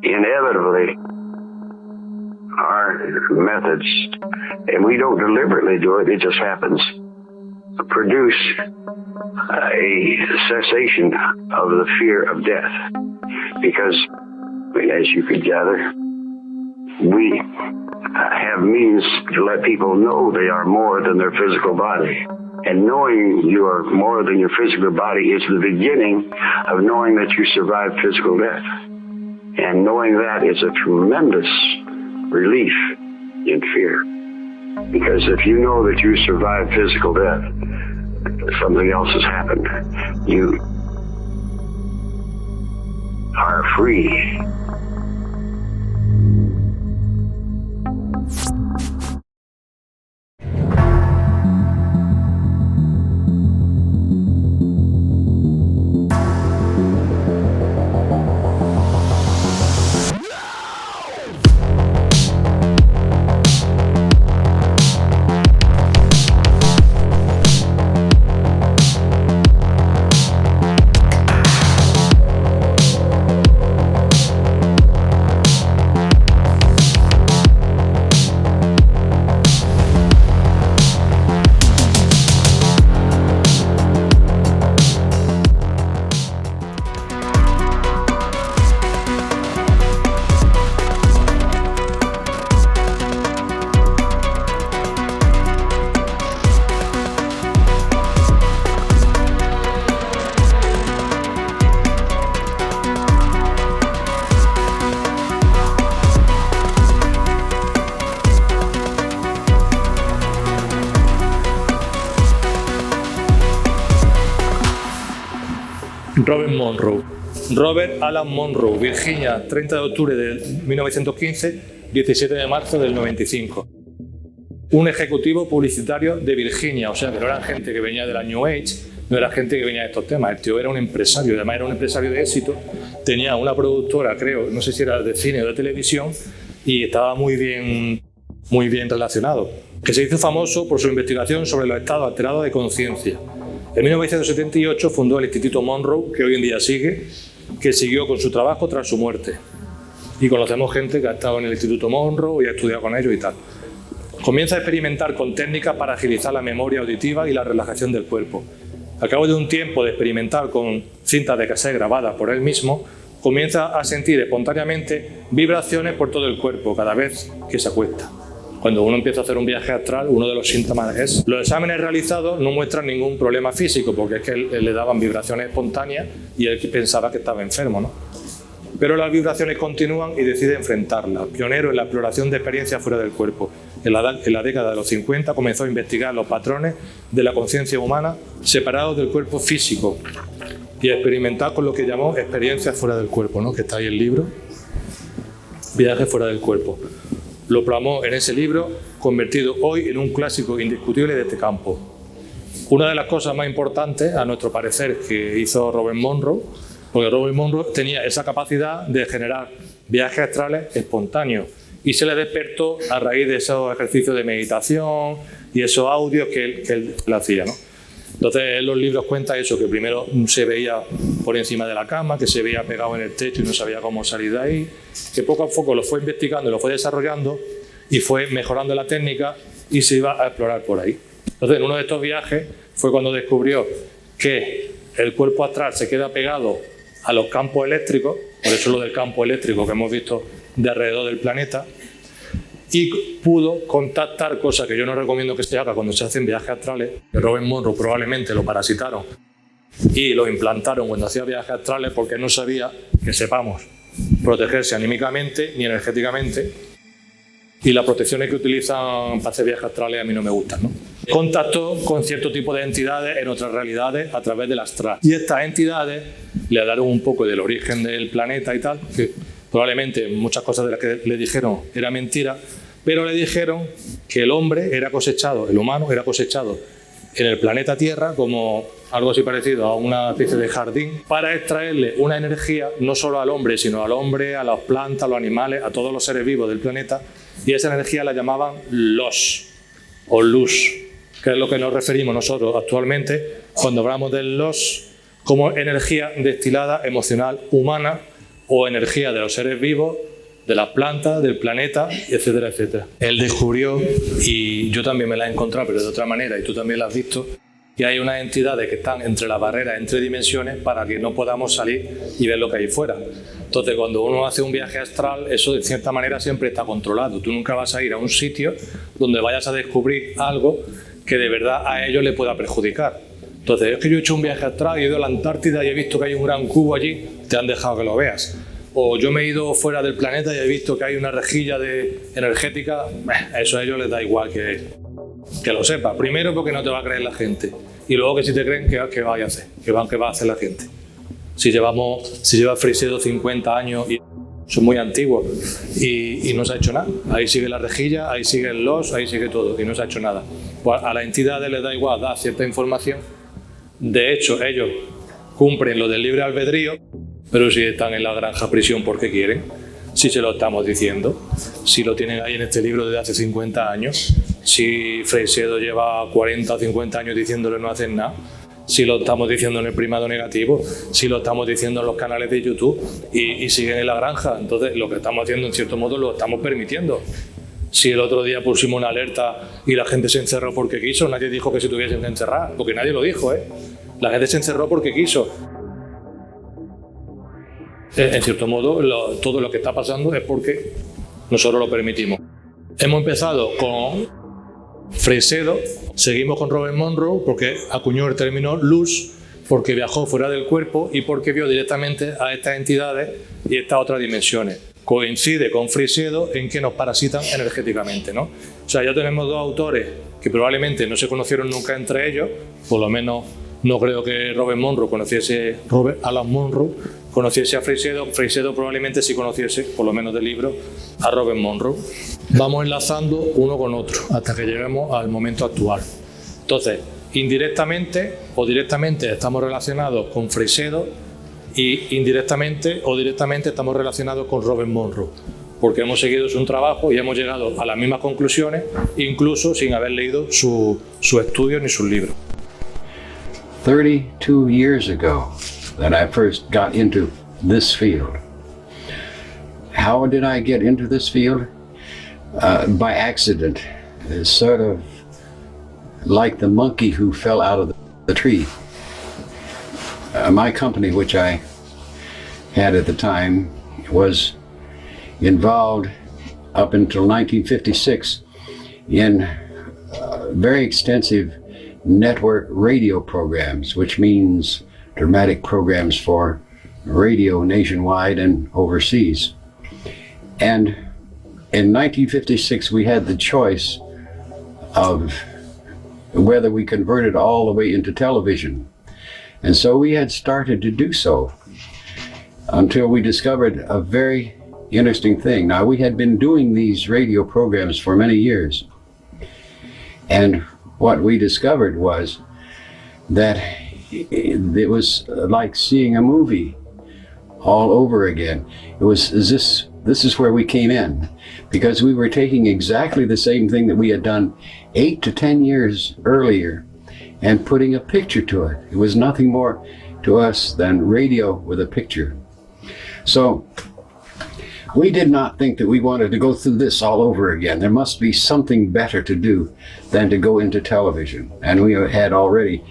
inevitably our methods, and we don't deliberately do it, it just happens, produce a cessation of the fear of death. Because, as you could gather, we have means to let people know they are more than their physical body. And knowing you are more than your physical body is the beginning of knowing that you survived physical death. And knowing that is a tremendous relief in fear. Because if you know that you survived physical death, something else has happened. You are free. Robert Monroe. Robert Alan Monroe, Virginia, 30 de octubre de 1915, 17 de marzo del 95. Un ejecutivo publicitario de Virginia, o sea que no era gente que venía de la New Age, no era gente que venía de estos temas. El tío era un empresario, además era un empresario de éxito, tenía una productora, creo, no sé si era de cine o de televisión, y estaba muy bien relacionado, que se hizo famoso por su investigación sobre los estados alterados de conciencia. En 1978 fundó el Instituto Monroe, que hoy en día sigue, que siguió con su trabajo tras su muerte. Y conocemos gente que ha estado en el Instituto Monroe y ha estudiado con ellos y tal. Comienza a experimentar con técnicas para agilizar la memoria auditiva y la relajación del cuerpo. A cabo de un tiempo de experimentar con cintas de cassette grabadas por él mismo, comienza a sentir espontáneamente vibraciones por todo el cuerpo cada vez que se acuesta. Cuando uno empieza a hacer un viaje astral, uno de los síntomas es... Los exámenes realizados no muestran ningún problema físico, porque es que él le daban vibraciones espontáneas y él pensaba que estaba enfermo, ¿no? Pero las vibraciones continúan y decide enfrentarlas. Pionero en la exploración de experiencias fuera del cuerpo. En la década de los 50 comenzó a investigar los patrones de la conciencia humana separados del cuerpo físico y a experimentar con lo que llamó experiencias fuera del cuerpo, ¿no? Que está ahí el libro, Viajes fuera del cuerpo. Lo plasmó en ese libro, convertido hoy en un clásico indiscutible de este campo. Una de las cosas más importantes, a nuestro parecer, que hizo Robert Monroe, porque Robert Monroe tenía esa capacidad de generar viajes astrales espontáneos y se le despertó a raíz de esos ejercicios de meditación y esos audios que él hacía, ¿no? Entonces, en los libros cuenta eso, que primero se veía por encima de la cama, que se veía pegado en el techo y no sabía cómo salir de ahí, que poco a poco lo fue investigando, lo fue desarrollando y fue mejorando la técnica y se iba a explorar por ahí. Entonces, en uno de estos viajes fue cuando descubrió que el cuerpo astral se queda pegado a los campos eléctricos, por eso lo del campo eléctrico que hemos visto de alrededor del planeta, y pudo contactar, cosa que yo no recomiendo que se haga cuando se hacen viajes astrales, que Robert Monroe probablemente lo parasitaron y lo implantaron cuando hacía viajes astrales porque no sabía, que sepamos, protegerse anímicamente ni energéticamente, y las protecciones que utilizan para hacer viajes astrales a mí no me gustan, ¿no? Contactó con cierto tipo de entidades en otras realidades a través del astral, y estas entidades le hablaron un poco del origen del planeta y tal, que probablemente muchas cosas de las que le dijeron era mentira, pero le dijeron que el hombre era cosechado, el humano era cosechado en el planeta Tierra como algo así parecido a una especie de jardín para extraerle una energía no solo al hombre, sino al hombre, a las plantas, a los animales, a todos los seres vivos del planeta, y esa energía la llamaban los o luz, que es lo que nos referimos nosotros actualmente cuando hablamos del los como energía destilada emocional humana o energía de los seres vivos, de las plantas, del planeta, etcétera, etcétera. Él descubrió, y yo también me la he encontrado, pero de otra manera, y tú también la has visto, que hay unas entidades que están entre las barreras, entre dimensiones, para que no podamos salir y ver lo que hay fuera. Entonces, cuando uno hace un viaje astral, eso de cierta manera siempre está controlado. Tú nunca vas a ir a un sitio donde vayas a descubrir algo que de verdad a ellos le pueda perjudicar. Entonces, es que yo he hecho un viaje astral y he ido a la Antártida y he visto que hay un gran cubo allí, te han dejado que lo veas. O yo me he ido fuera del planeta y he visto que hay una rejilla energética, eso a ellos les da igual que lo sepa. Primero porque no te va a creer la gente, y luego que si te creen, ¿qué va a hacer? ¿Qué va a hacer la gente? Si lleva Freixedo 50 años y son muy antiguos y no se ha hecho nada. Ahí sigue la rejilla, ahí sigue el LOS, ahí sigue todo y no se ha hecho nada. Pues a las entidades les da igual dar cierta información. De hecho, ellos cumplen lo del libre albedrío, pero si están en la granja prisión porque quieren, si se lo estamos diciendo, si lo tienen ahí en este libro desde hace 50 años, si Freixedo lleva 40 o 50 años diciéndole no hacen nada, si lo estamos diciendo en el primado negativo, si lo estamos diciendo en los canales de YouTube y siguen en la granja. Entonces lo que estamos haciendo en cierto modo lo estamos permitiendo. Si el otro día pusimos una alerta y la gente se encerró porque quiso, nadie dijo que se tuviesen que encerrar, porque nadie lo dijo, ¿eh? La gente se encerró porque quiso. En cierto modo, todo lo que está pasando es porque nosotros lo permitimos. Hemos empezado con Freixedo, seguimos con Robert Monroe porque acuñó el término luz, porque viajó fuera del cuerpo y porque vio directamente a estas entidades y estas otras dimensiones. Coincide con Freixedo en que nos parasitan energéticamente, ¿no? O sea, ya tenemos dos autores que probablemente no se conocieron nunca entre ellos, por lo menos no creo que Robert Alan Monroe conociese a Freixedo. Freixedo probablemente sí conociese, por lo menos del libro, a Robert Monroe. Vamos enlazando uno con otro hasta que lleguemos al momento actual. Entonces, indirectamente o directamente estamos relacionados con Freixedo y indirectamente o directamente estamos relacionados con Robert Monroe, porque hemos seguido su trabajo y hemos llegado a las mismas conclusiones, incluso sin haber leído su estudio ni sus libros. 32 years ago that I first got into this field. How did I get into this field? By accident. It's sort of like the monkey who fell out of the tree. My company, which I had at the time, was involved up until 1956 in very extensive network radio programs, which means dramatic programs for radio nationwide and overseas. And in 1956 we had the choice of whether we converted all the way into television. And so we had started to do so until we discovered a very interesting thing. Now, we had been doing these radio programs for many years, and what we discovered was that it was like seeing a movie all over again. It was this is where we came in, because we were taking exactly the same thing that we had done 8 to 10 years earlier and putting a picture to it. It was nothing more to us than radio with a picture. So we did not think that we wanted to go through this all over again. There must be something better to do than to go into television. And we had already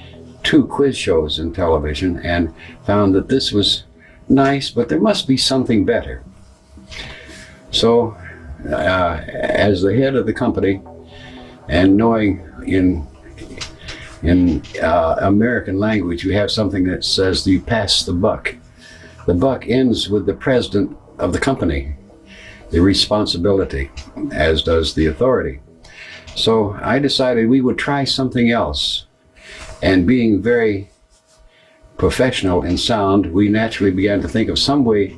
2 quiz shows in television and found that this was nice, but there must be something better. So as the head of the company, and knowing in American language, we have something that says you pass the buck. The buck ends with the president of the company, the responsibility, as does the authority. So I decided we would try something else. And being very professional in sound, we naturally began to think of some way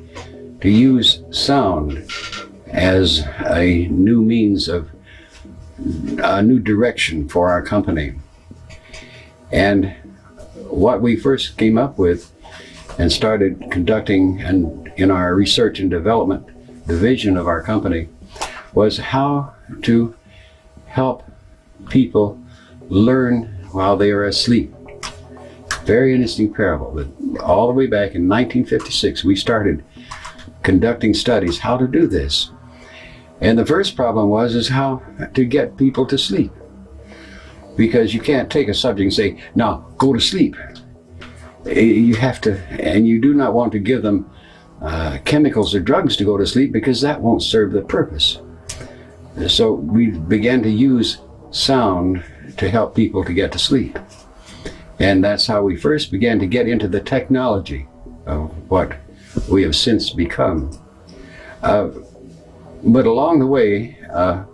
to use sound as a new means of a new direction for our company. And what we first came up with and started conducting and in our research and development division of our company was how to help people learn while they are asleep. Very interesting parable. But all the way back in 1956, we started conducting studies how to do this. And the first problem is how to get people to sleep. Because you can't take a subject and say, now go to sleep. You have to, and you do not want to give them chemicals or drugs to go to sleep, because that won't serve the purpose. So we began to use sound to help people to get to sleep. And that's how we first began to get into the technology of what we have since become. But along the way, a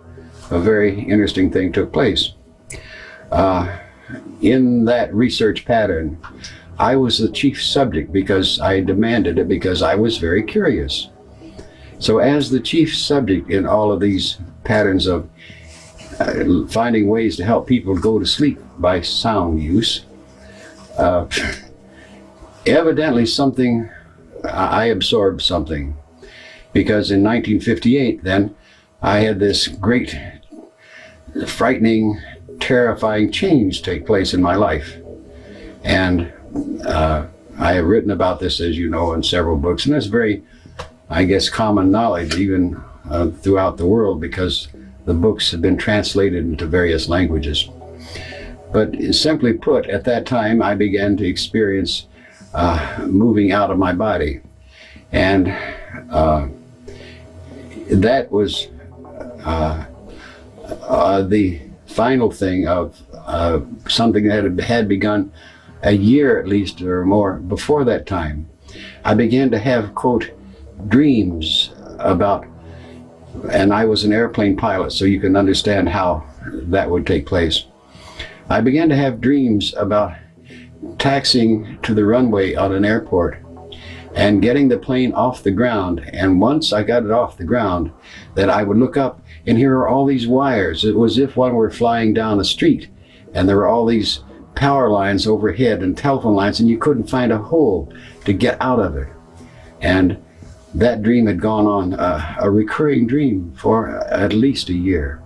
very interesting thing took place. In that research pattern, I was the chief subject because I demanded it, because I was very curious. So as the chief subject in all of these patterns of finding ways to help people go to sleep by sound use, evidently I absorbed something, because in 1958 then I had this great, frightening, terrifying change take place in my life. And I have written about this, as you know, in several books, and it's very, I guess, common knowledge even throughout the world, because the books have been translated into various languages. But simply put, at that time I began to experience moving out of my body, and that was the final thing of something that had begun a year at least or more before that time. I began to have, quote, dreams about, and I was an airplane pilot, so you can understand how that would take place. I began to have dreams about taxiing to the runway on an airport and getting the plane off the ground. And once I got it off the ground, that I would look up and here are all these wires. It was as if one were flying down the street, and there were all these power lines overhead and telephone lines, and you couldn't find a hole to get out of it. And that dream had gone on, a recurring dream, for at least a year.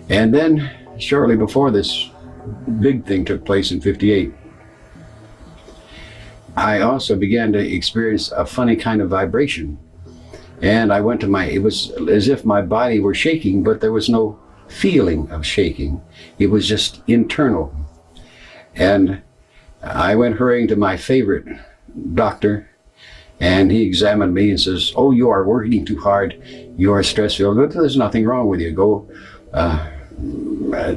And then shortly before this big thing took place in '58, I also began to experience a funny kind of vibration. And I went to it was as if my body were shaking, but there was no feeling of shaking. It was just internal. And I went hurrying to my favorite doctor, and he examined me and says, "Oh, you are working too hard. You are stress-filled, but there's nothing wrong with you. Go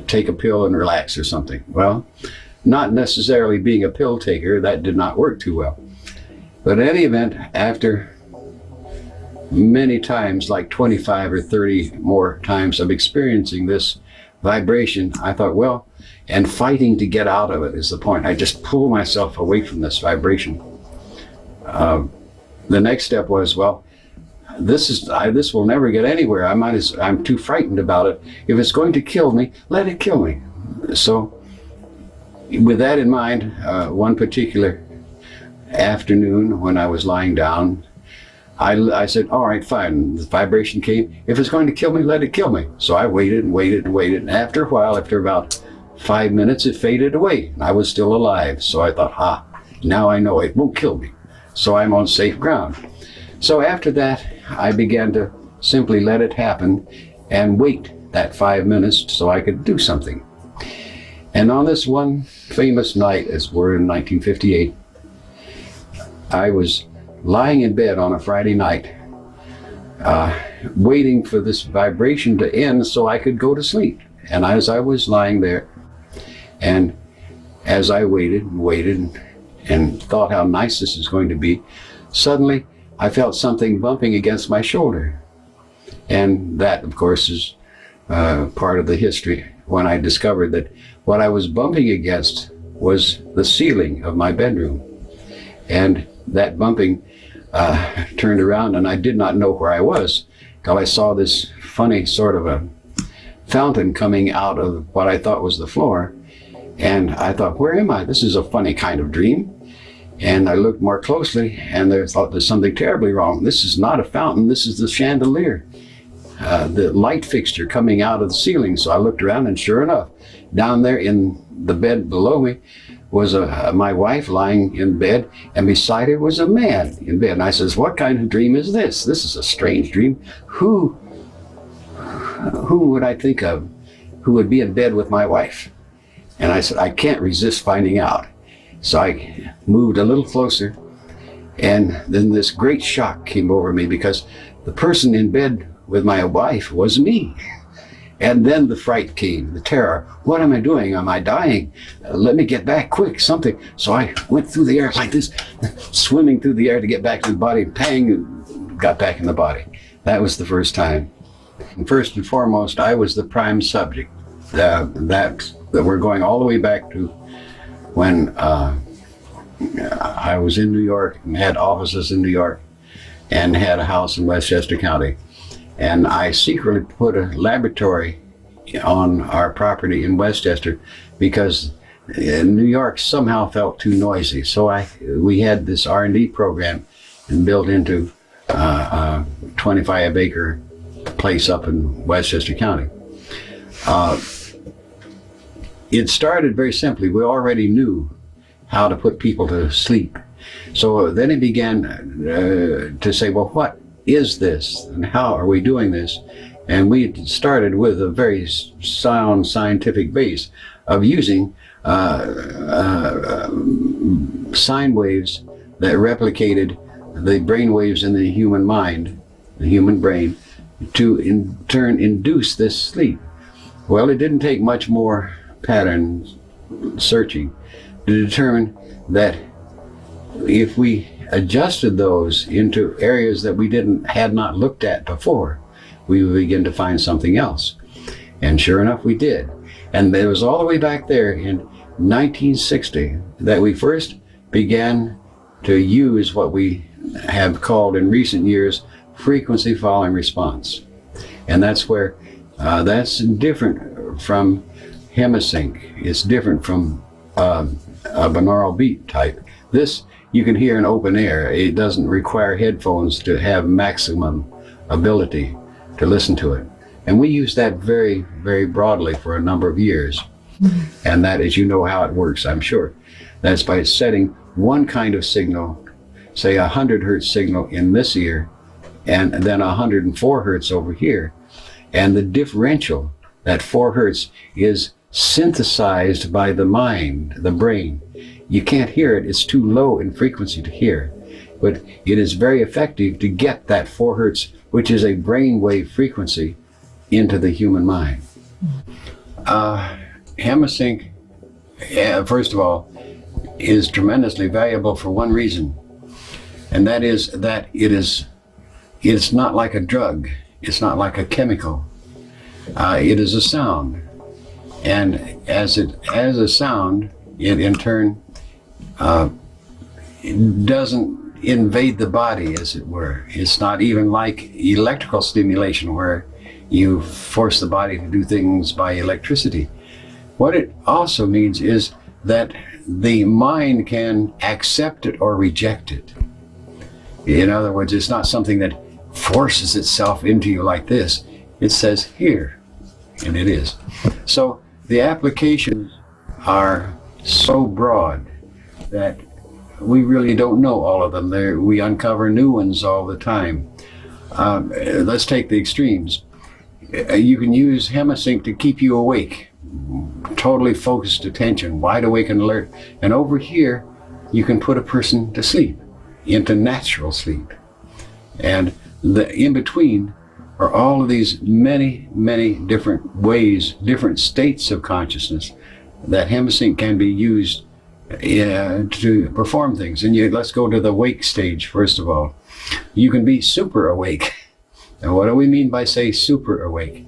take a pill and relax or something." Well, not necessarily being a pill taker, that did not work too well. But in any event, after many times, like 25 or 30 more times of experiencing this vibration, I thought, well, and fighting to get out of it is the point. I just pull myself away from this vibration. The next step was, well, this will never get anywhere. I'm too frightened about it. If it's going to kill me, let it kill me. So with that in mind, one particular afternoon when I was lying down, I said, all right, fine. The vibration came. If it's going to kill me, let it kill me. So I waited and waited and waited. And after a while, after about 5 minutes, it faded away. I was still alive. So I thought, now I know it won't kill me. So I'm on safe ground. So after that, I began to simply let it happen and wait that 5 minutes so I could do something. And on this one famous night, as we're in 1958, I was lying in bed on a Friday night, waiting for this vibration to end so I could go to sleep. And as I was lying there, and as I waited and waited and thought how nice this is going to be, suddenly I felt something bumping against my shoulder. And that, of course, is part of the history when I discovered that what I was bumping against was the ceiling of my bedroom. And that bumping turned around, and I did not know where I was until I saw this funny sort of a fountain coming out of what I thought was the floor. And I thought, where am I? This is a funny kind of dream. And I looked more closely, and I thought there's something terribly wrong. This is not a fountain, this is the chandelier, the light fixture coming out of the ceiling. So I looked around, and sure enough, down there in the bed below me was my wife lying in bed, and beside her was a man in bed. And I says, what kind of dream is this? This is a strange dream. Who would I think of who would be in bed with my wife? And I said, I can't resist finding out. So I moved a little closer, and then this great shock came over me, because the person in bed with my wife was me. And then the fright came, the terror. What am I doing? Am I dying? Let me get back quick, something. So I went through the air like this, swimming through the air to get back to the body. Pang, got back in the body. That was the first time. And first and foremost, I was the prime subject. That we're going all the way back to when I was in New York and had offices in New York and had a house in Westchester County. And I secretly put a laboratory on our property in Westchester because New York somehow felt too noisy. So we had this R&D program and built into a 25-acre place up in Westchester County. It started very simply. We already knew how to put people to sleep. So then it began to say, well, what is this and how are we doing this? And we started with a very sound scientific base of using sine waves that replicated the brain waves in the human mind, the human brain, to in turn induce this sleep. Well, it didn't take much more pattern searching to determine that if we adjusted those into areas that we had not looked at before, we would begin to find something else. And sure enough, we did. And it was all the way back there in 1960 that we first began to use what we have called in recent years frequency following response. And that's where that's different from Hemisync. It's different from a binaural beat type. This you can hear in open air. It doesn't require headphones to have maximum ability to listen to it. And we use that very, very broadly for a number of years. And that is, you know how it works, I'm sure. That's by setting one kind of signal, say 100 hertz signal in this ear, and then 104 hertz over here. And the differential, that 4 hertz, is synthesized by the mind, the brain. You can't hear it, it's too low in frequency to hear. But it is very effective to get that 4 hertz, which is a brainwave frequency, into the human mind. Hemisync, first of all, is tremendously valuable for one reason, and that is that it's not like a drug, it's not like a chemical. It is a sound, and as a sound, it in turn it doesn't invade the body, as it were. It's not even like electrical stimulation where you force the body to do things by electricity. What it also means is that the mind can accept it or reject it. In other words, it's not something that forces itself into you like this. It says here, and it is. So the applications are so broad that we really don't know all of them. We uncover new ones all the time. Let's take the extremes. You can use Hemisync to keep you awake, totally focused attention, wide awake and alert. And over here, you can put a person to sleep, into natural sleep. And the in between are all of these many, many different ways, different states of consciousness that Hemisync can be used to perform things. And let's go to the wake stage first of all. You can be super awake. And what do we mean by say super awake?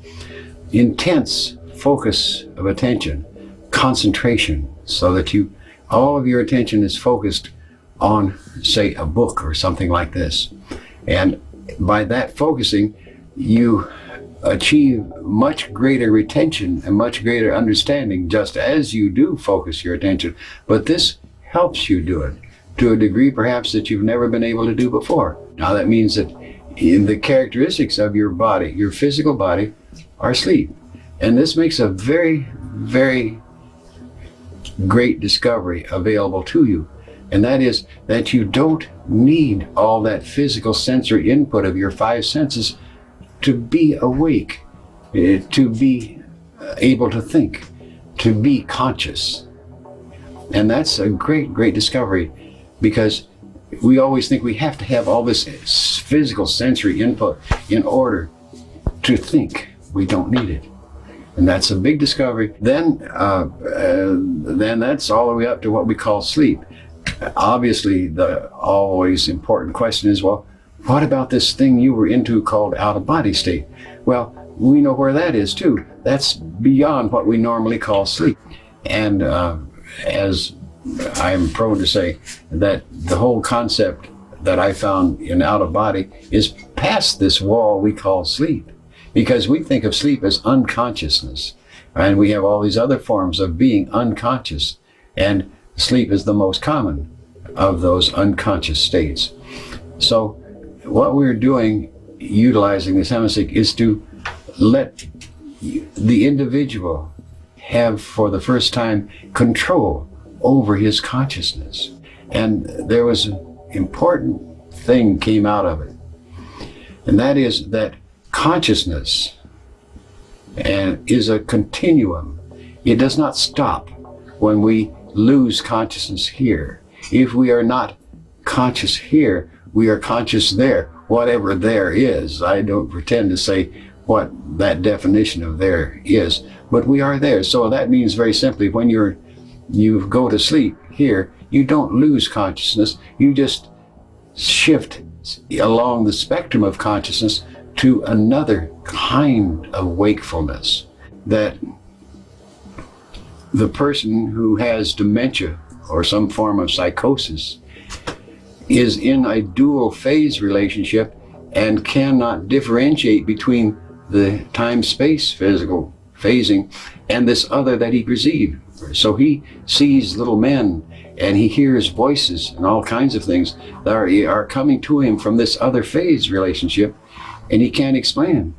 Intense focus of attention, concentration, so that all of your attention is focused on, say, a book or something like this. And by that focusing, you achieve much greater retention and much greater understanding just as you do focus your attention. But this helps you do it to a degree perhaps that you've never been able to do before. Now that means that in the characteristics of your body, your physical body, are asleep. And this makes a very, very great discovery available to you. And that is that you don't need all that physical sensory input of your five senses to be awake, to be able to think, to be conscious. And that's a great, great discovery, because we always think we have to have all this physical sensory input in order to think. We don't need it. And that's a big discovery. Then that's all the way up to what we call sleep. Obviously, the always important question is, well, what about this thing you were into called out-of-body state? Well, we know where that is too. That's beyond what we normally call sleep. And as I'm prone to say, that the whole concept that I found in out-of-body is past this wall we call sleep. Because we think of sleep as unconsciousness. And we have all these other forms of being unconscious. And sleep is the most common of those unconscious states. So what we're doing, utilizing this hemistick, is to let the individual have, for the first time, control over his consciousness. And there was an important thing came out of it. And that is that consciousness is a continuum. It does not stop when we lose consciousness here. If we are not conscious here, we are conscious there, whatever there is. I don't pretend to say what that definition of there is, but we are there. So that means very simply, when you go to sleep here, you don't lose consciousness. You just shift along the spectrum of consciousness to another kind of wakefulness. That the person who has dementia or some form of psychosis is in a dual phase relationship and cannot differentiate between the time-space physical phasing and this other that he perceives. So he sees little men and he hears voices and all kinds of things that are coming to him from this other phase relationship, and he can't explain them.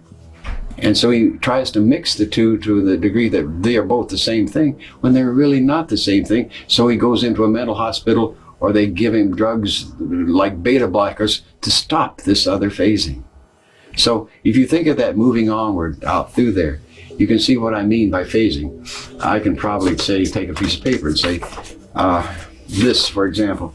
And so he tries to mix the two to the degree that they are both the same thing, when they're really not the same thing. So he goes into a mental hospital, or they give him drugs like beta blockers to stop this other phasing. So if you think of that moving onward out through there, you can see what I mean by phasing. I can probably say, take a piece of paper and say, this, for example,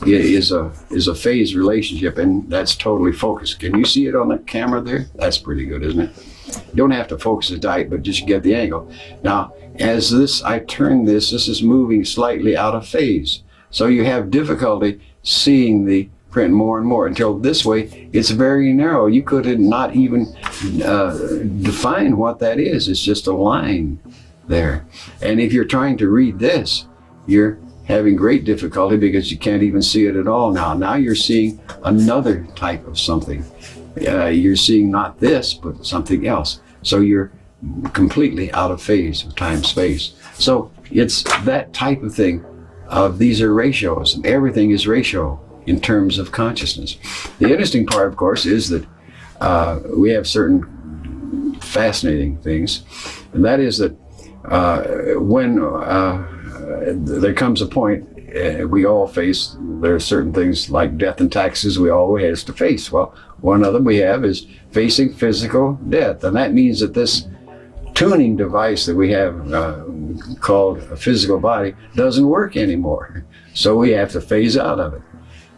is a phase relationship, and that's totally focused. Can you see it on the camera there? That's pretty good, isn't it? You don't have to focus it tight, but just get the angle. Now, as I turn this is moving slightly out of phase. So you have difficulty seeing the print more and more until this way it's very narrow. You could not even define what that is. It's just a line there. And if you're trying to read this, you're having great difficulty because you can't even see it at all now. Now you're seeing another type of something. You're seeing not this, but something else. So you're completely out of phase with time, space. So it's that type of thing. These are ratios, and everything is ratio in terms of consciousness. The interesting part, of course, is that we have certain fascinating things, and that is that when there comes a point we all face, there are certain things like death and taxes we always have to face. Well, one of them we have is facing physical death, and that means that this tuning device that we have called a physical body doesn't work anymore. So we have to phase out of it.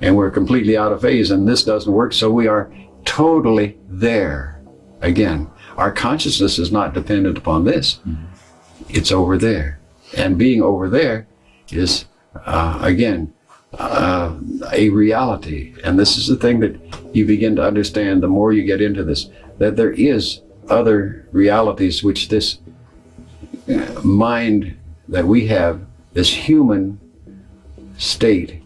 And we're completely out of phase, and this doesn't work, so we are totally there. Again, our consciousness is not dependent upon this. It's over there. And being over there is, again, a reality. And this is the thing that you begin to understand the more you get into this, that there is other realities which this mind that we have, this human state,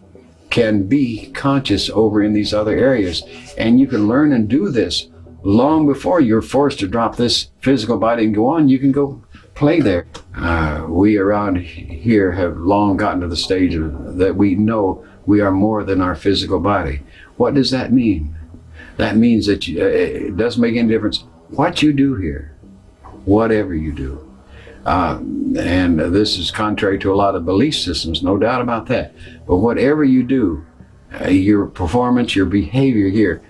can be conscious over in these other areas. And you can learn and do this long before you're forced to drop this physical body and go on. You can go play there. We around here have long gotten to the stage that we know we are more than our physical body. What does that mean? That means that it doesn't make any difference what you do here, whatever you do. And this is contrary to a lot of belief systems, no doubt about that. But whatever you do, your performance, your behavior here,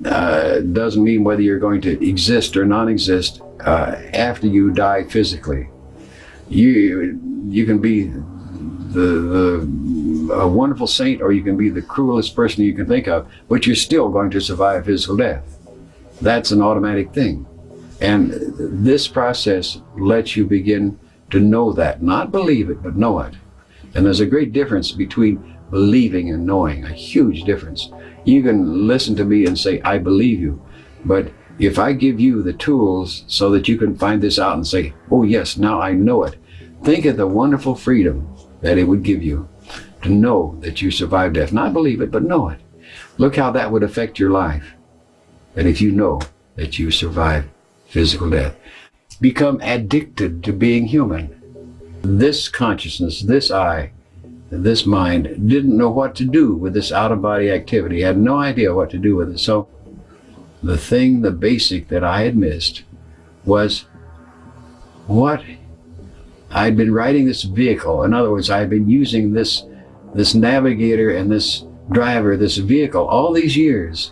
doesn't mean whether you're going to exist or non-exist after you die physically. You can be a wonderful saint, or you can be the cruelest person you can think of, but you're still going to survive physical death. That's an automatic thing. And this process lets you begin to know that, not believe it, but know it. And there's a great difference between believing and knowing, a huge difference. You can listen to me and say, I believe you, but if I give you the tools so that you can find this out and say, oh yes, now I know it, think of the wonderful freedom that it would give you to know that you survived death. Not believe it, but know it. Look how that would affect your life. And if you know that you survived physical death, become addicted to being human. This consciousness, this I, this mind didn't know what to do with this out-of-body activity, had no idea what to do with it. So the basic that I had missed was what I'd been riding this vehicle. In other words, I'd been using this navigator and this driver, this vehicle, all these years.